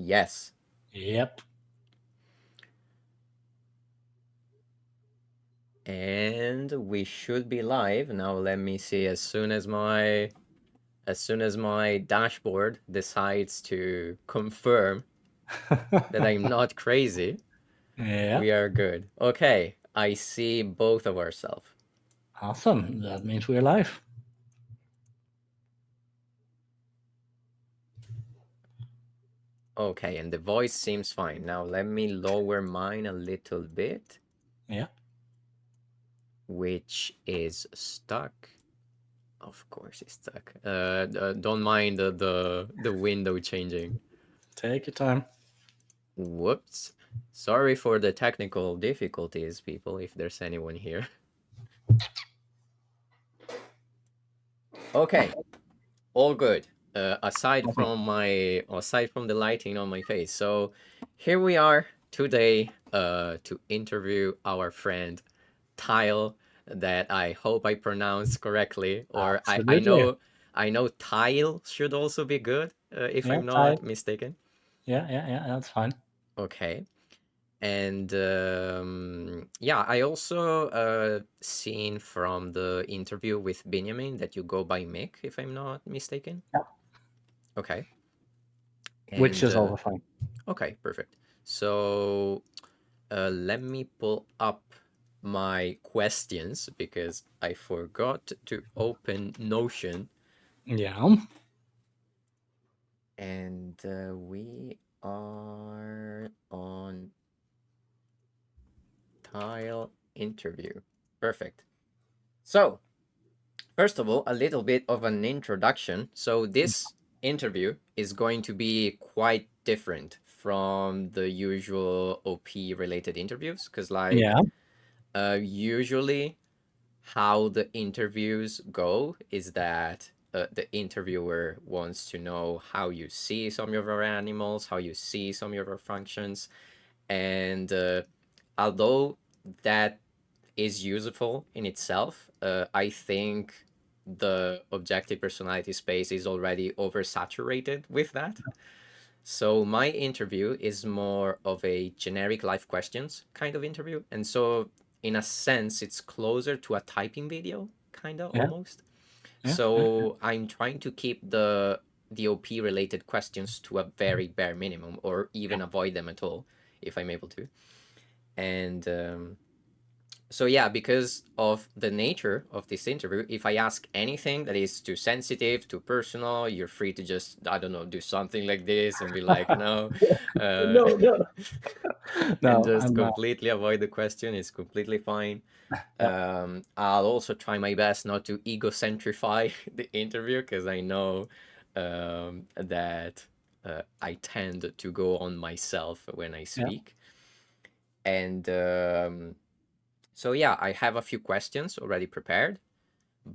yes. Yep. And we should be live. Now let me see, as soon as my dashboard decides to confirm that I'm not crazy, Yeah. we are good. Okay, I see both of ourselves. Awesome. That means we're live. Okay, and the voice seems fine. Now let me lower mine a little bit. Yeah. Which is stuck. Of course it's stuck. Don't mind the window changing. Take your time. Whoops. Sorry for the technical difficulties, people, if there's anyone here. Okay, all good. Aside from the lighting on my face. So here we are today to interview our friend Tael, that I hope I pronounced correctly, or Absolutely. I know Tael should also be good, if Yeah, I'm Ty. not mistaken. Yeah. That's fine. Okay. And yeah, I also seen from the interview with Benjamin that you go by Mick, if I'm not mistaken. Yeah. Okay. Which And is also fine. okay, perfect. So let me pull up my questions because I forgot to open Notion. Yeah. And we are on Tile interview. Perfect. So, first of all, a little bit of an introduction. So, this interview is going to be quite different from the usual OP related interviews because, like, Yeah. usually how the interviews go is that the interviewer wants to know how you see some of your animals, how you see some of your functions, and although that is useful in itself, I think the objective personality space is already oversaturated with that. So my interview is more of a generic life questions kind of interview, and so in a sense it's closer to a typing video kind of Yeah. almost. Yeah. So I'm trying to keep the OP related questions to a very bare minimum, or even avoid them at all if I'm able to. And so yeah, because of the nature of this interview, if I ask anything that is too sensitive, too personal, you're free to just, I don't know, do something like this and be like, no, uh, No. and No, just I'm not. completely avoid the question. It's completely fine. Yeah. I'll also try my best not to egocentrify the interview because I know that I tend to go on myself when I Yeah. speak. And so yeah, I have a few questions already prepared.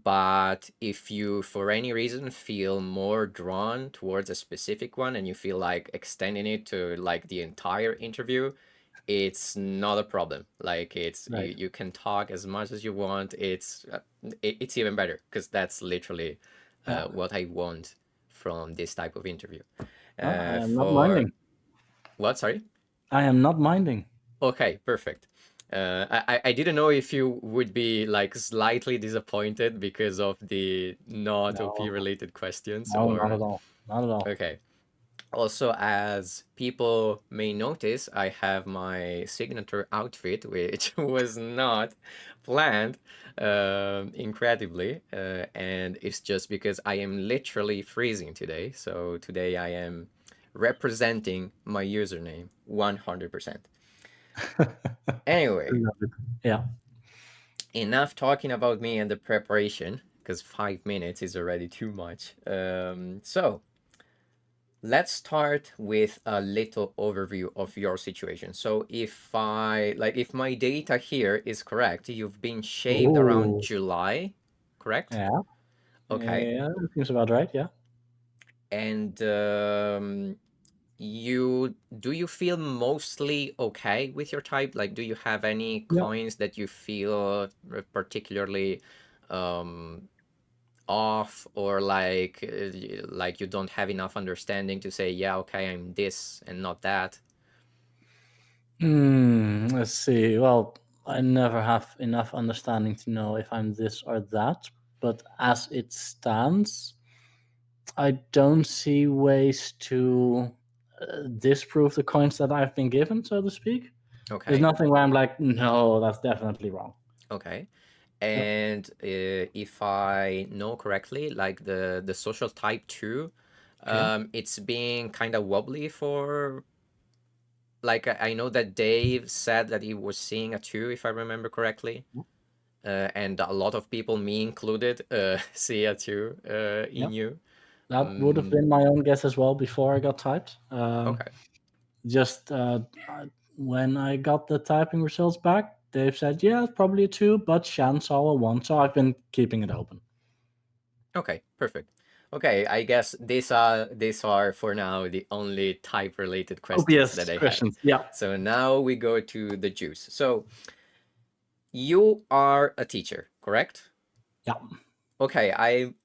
But if you, for any reason, feel more drawn towards a specific one and you feel like extending it to like the entire interview, it's not a problem. Like it's Right. you can talk as much as you want. It's even better because that's literally Yeah. what I want from this type of interview. I am not For minding. what? Sorry. I am not minding. Okay, perfect. I didn't know if you would be like slightly disappointed because of the not OP No. related questions, No, not or at all. Not at all. okay. Also, as people may notice, I have my signature outfit, which was not planned, incredibly, and it's just because I am literally freezing today. So today I am representing my username 100%. Anyway, Love it. Yeah. enough talking about me and the preparation, because 5 minutes is already too much. So let's start with a little overview of your situation. So if my data here is correct, you've been shaved around Ooh. July, correct? Yeah. Okay. Yeah. Seems about right. Yeah. And you feel mostly okay with your type? Like, do you have any Yeah. coins that you feel particularly um off, or like you don't have enough understanding to say, yeah, okay, I'm this and not that? Let's see. Well, I never have enough understanding to know if I'm this or that, but as it stands, I don't see ways to disprove the coins that I've been given, so to speak. There's Okay. nothing where I'm like, no, that's definitely wrong. Okay. Yep. And if I know correctly, like the social type 2, Okay. it's being kind of wobbly for, like, I know that Dave said that he was seeing a 2, if I remember correctly. And a lot of people, me included, see a 2 in Yep. you. That would have Mm, been my own guess as well before I got typed. okay. Just when I got the typing results back, Dave said, yeah, it's probably a 2, but chance are a 1. So I've been keeping it open. Okay, perfect. Okay, I guess these are for now the only type related questions Obvious that I had. questions. Yeah. So now we go to the juice. So you are a teacher, correct? Yeah. Okay,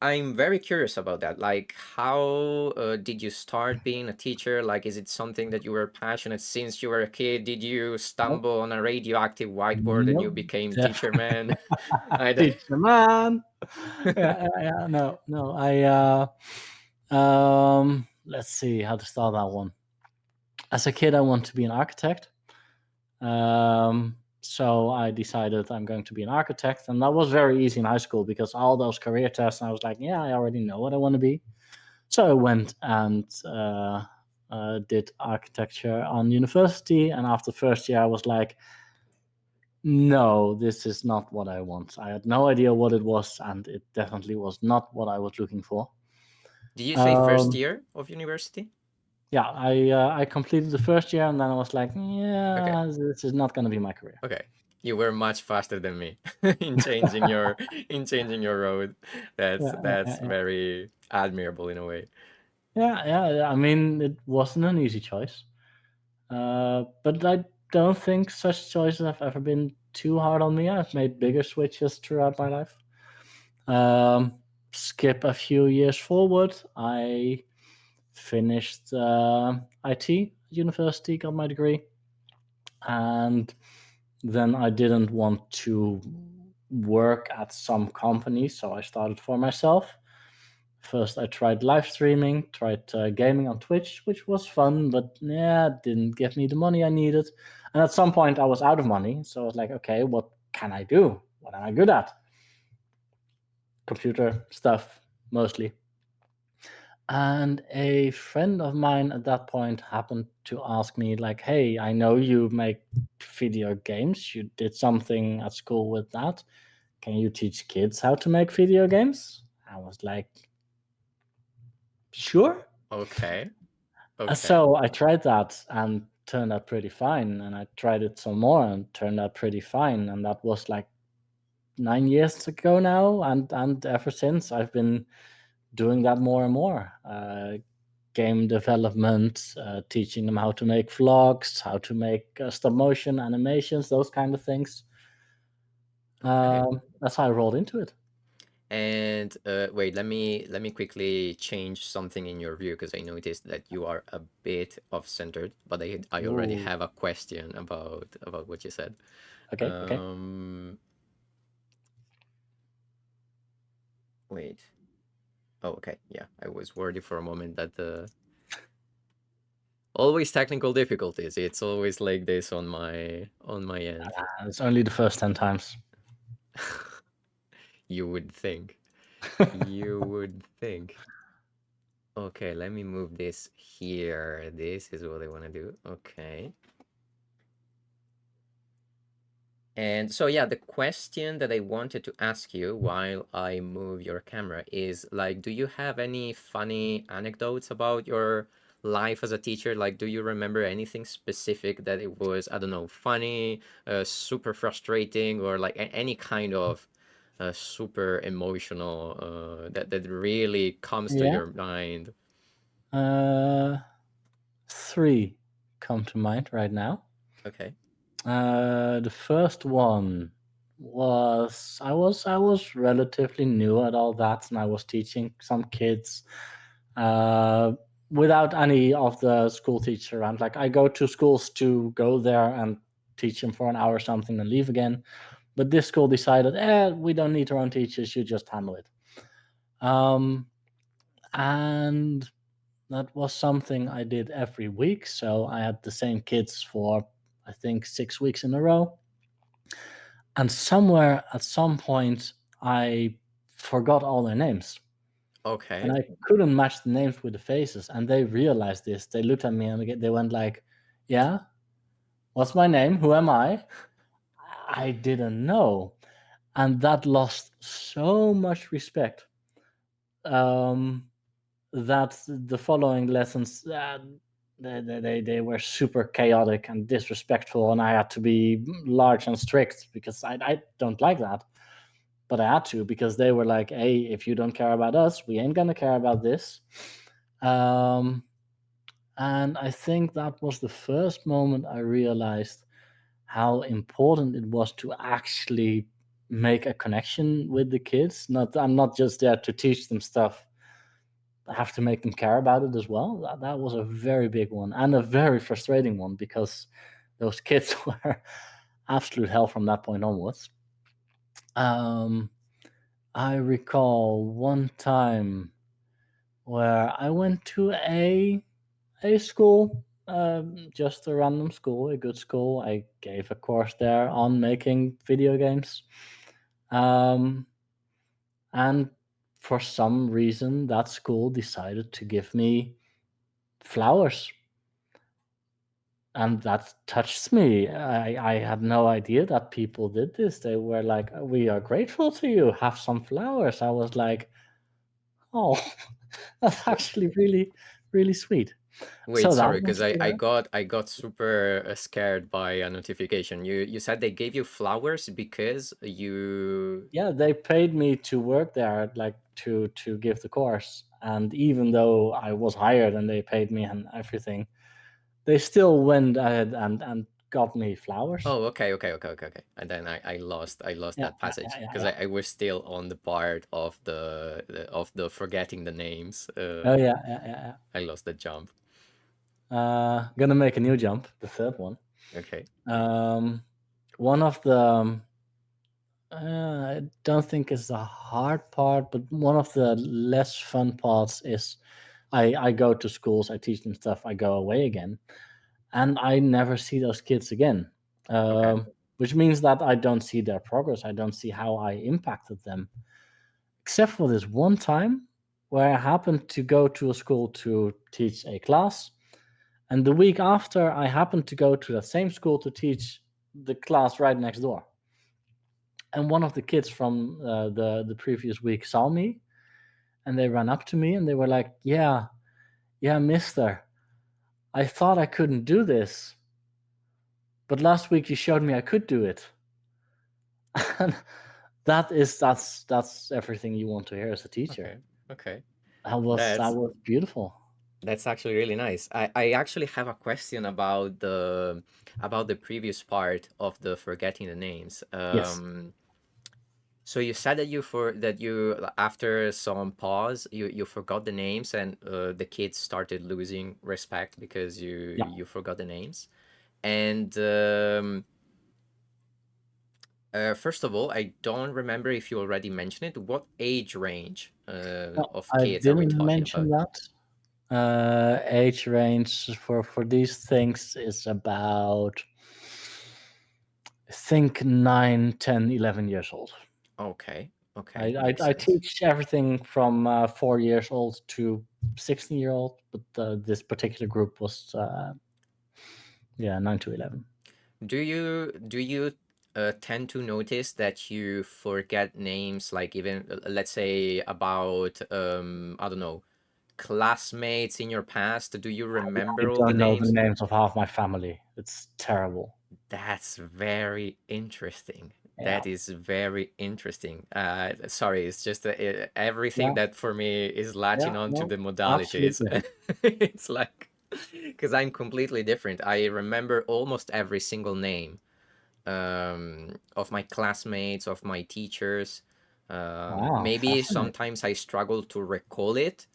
I'm very curious about that. Like, how did you start being a teacher? Like, is it something that you were passionate since you were a kid? Did you Nope. stumble on a radioactive whiteboard and you Nope. became Def- teacher man? I don't. Teacher man. Yeah. No. Let's see how to start that one. As a kid, I want to be an architect. So I decided I'm going to be an architect, and that was very easy in high school because all those career tests, I was like, yeah, I already know what I want to be. So I went and did architecture on university, and after first year, I was like, no, this is not what I want. I had no idea what it was, and it definitely was not what I was looking for. Did you say first Um, year of university? yeah, I completed the first year, and then I was like, Okay. yeah, this is not going to be my career. Okay. You were much faster than me in changing your road. That's Yeah, that's very admirable in a way. yeah. I mean, it wasn't an easy choice, but I don't think such choices have ever been too hard on me. I've made bigger switches throughout my life. Skip a few years forward, I finished IT university, got my degree, and then I didn't want to work at some company, so I started for myself. First, I tried live streaming, tried gaming on Twitch, which was fun, but yeah, didn't give me the money I needed. And at some point, I was out of money, so I was like, okay, what can I do? What am I good at? Computer stuff, mostly. And a friend of mine at that point happened to ask me, like, hey, I know you make video games. You did something at school with that. Can you teach kids how to make video games? I was like, sure. Okay. Okay. So I tried that and turned out pretty fine. And I tried it some more and turned out pretty fine. And that was like 9 years ago now. And ever since, I've been doing that more and more. Game development, teaching them how to make vlogs, how to make stop motion animations, those kind of things. Okay. That's how I rolled into it. And wait, let me quickly change something in your view, because I noticed that you are a bit off-centered, but I already Ooh. have a question about what you said. Okay. Wait. Oh, okay. Yeah, I was worried for a moment that the always technical difficulties. It's always like this on my end. It's only the first 10 times. You would think. You would think. Okay, let me move this here. This is what I want to do. Okay. And so, yeah, the question that I wanted to ask you while I move your camera is like, do you have any funny anecdotes about your life as a teacher? Like, do you remember anything specific that it was, I don't know, funny, super frustrating, or like any kind of super emotional that really comes to Yeah. your mind? 3 come to mind right now. Okay. The first one was I was relatively new at all that, and I was teaching some kids uh, without any of the school teacher around. Like I go to schools to go there and teach them for an hour or something and leave again. But this school decided, we don't need our own teachers. You just handle it. Um, and that was something I did every week. So I had the same kids for I think 6 weeks in a row. And somewhere at some point, I forgot all their names. And Okay. I couldn't match the names with the faces. And they realized this. They looked at me and they went like, "Yeah, what's my name? Who am I?" I didn't know. And that lost so much respect. Um, that the following lessons, they were super chaotic and disrespectful, and I had to be large and strict because I don't like that. But I had to because they were like, "Hey, if you don't care about us, we ain't gonna care about this." Um, and I think that was the first moment I realized how important it was to actually make a connection with the kids. Not I'm not just there to teach them stuff. I have to make them care about it as well. That was a very big one and a very frustrating one because those kids were absolute hell from that point onwards. Um, I recall one time where I went to a school, just a random school, a good school. I gave a course there on making video games, um, and for some reason, that school decided to give me flowers, and that touched me. I had no idea that people did this. They were like, "We are grateful to you. Have some flowers." I was like, "Oh, that's actually really, really sweet." Wait, So that sorry, because was I got super scared by a notification. You said they gave you flowers because you. yeah, they paid me to work there, like to give the course. And even though I was hired and they paid me and everything, they still went ahead and got me flowers. Oh, okay, okay, okay, okay, okay. And then I lost Yeah, that yeah, yeah, passage yeah, because yeah. I was still on the part of the forgetting the names. Oh yeah, yeah, yeah, I lost the jump. yeah. Gonna make a new jump, the third one. Okay, One of the I don't think it's the hard part, but one of the less fun parts is I go to schools, I teach them stuff, I go away again, and I never see those kids again. okay, Which means that I don't see their progress. I don't see how I impacted them, except for this one time where I happened to go to a school to teach a class, and the week after, I happened to go to that same school to teach the class right next door. And one of the kids from the previous week saw me, and they ran up to me and they were like, "Yeah, yeah, Mister, I thought I couldn't do this, but last week you showed me I could do it." And that's everything you want to hear as a teacher. okay, okay. That That's was beautiful. that's actually really nice. I actually have a question about the previous part of the forgetting the names. Yes. So you said that you after some pause you forgot the names and the kids started losing respect because you Yeah. you forgot the names. And first of all, I don't remember if you already mentioned it. What age range No, of I kids are we didn't talking mention about? that. Age range for these things is about I think 9, 10, 11 years old. Okay, I okay, I, makes I sense. teach everything from 4 years old to 16-year old, but this particular group was yeah 9 to 11. Do you tend to notice that you forget names, like even let's say about I don't know, classmates in your past? Do you I remember all the don't know the names? names of half my family. It's terrible. That's very interesting. Yeah, That is very interesting. Sorry, it's just everything yeah, that for me is yeah. latching on to No, the modalities. absolutely. It's like because I'm completely different. I remember almost every single name of my classmates, of my teachers. Wow, Maybe fascinating. sometimes I struggle to recall it,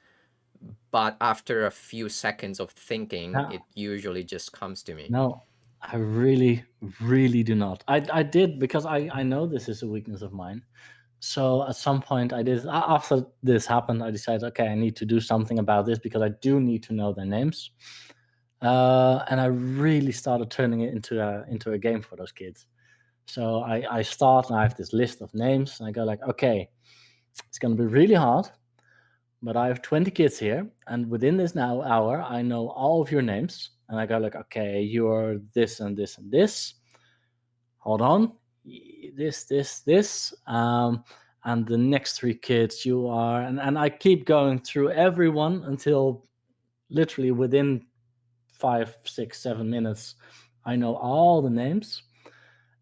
but after a few seconds of thinking, Yeah. it usually just comes to me. No, I really, really do not. I did because I know this is a weakness of mine. So at some point I did after this happened, I decided, okay, I need to do something about this because I do need to know their names. And I really started turning it into a game for those kids. So I start and I have this list of names and I go like, okay, it's gonna be really hard, but I have 20 kids here, and within this now hour, I know all of your names. And I go like, okay, you're this and this and this. Hold on, this, and the next three kids you are, and I keep going through everyone until literally within 5, 6, 7 minutes, I know all the names.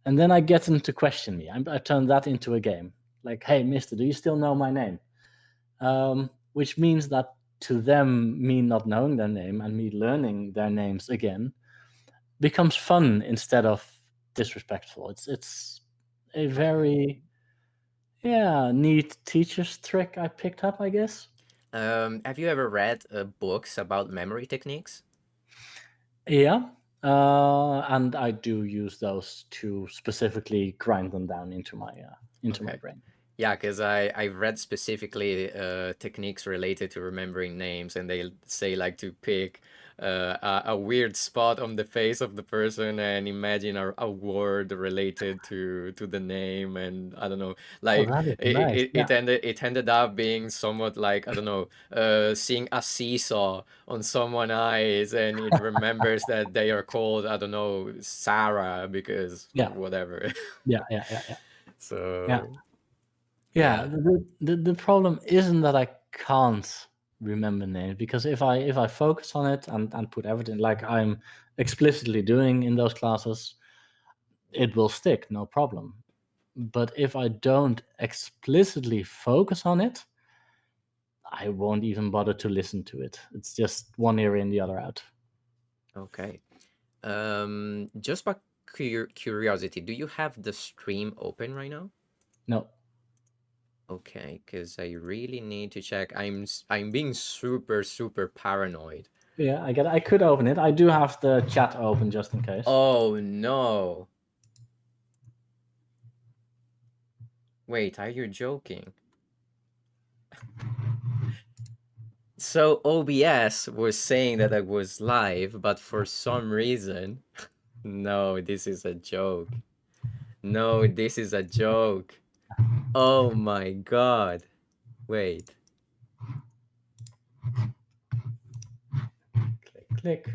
And then I get them to question me. I turn that into a game. Like, hey, mister, do you still know my name? Which means that to them, me not knowing their name and me learning their names again becomes fun instead of disrespectful. It's a very neat teacher's trick I picked up, I guess. Have you ever read books about memory techniques? Yeah, and I do use those to specifically grind them down into my Okay. brain. Yeah, because I read specifically techniques related to remembering names, and they say like to pick a weird spot on the face of the person and imagine a word related to the name, and I don't know, Oh, like that is nice. Yeah, it ended up being somewhat like, I don't know, seeing a seesaw on someone's eyes, and it remembers that they are called, I don't know, Sarah, because yeah, whatever. yeah, yeah, yeah, yeah. Yeah. So Yeah, yeah. the problem isn't that I can't remember names because if I focus on it and put everything like I'm explicitly doing in those classes, it will stick, no problem. But if I don't explicitly focus on it, I won't even bother to listen to it. It's just one ear in, the other out. Okay. Just by curiosity, do you have the stream open right now? No. Okay, because I really need to check. I'm being super paranoid. Yeah, I get it. I could open it. I do have the chat open just in case. Oh no. Wait, are you joking? So OBS was saying that I was live, but for some reason, no, this is a joke. No, this is a joke. Oh my god. Wait. Click, click.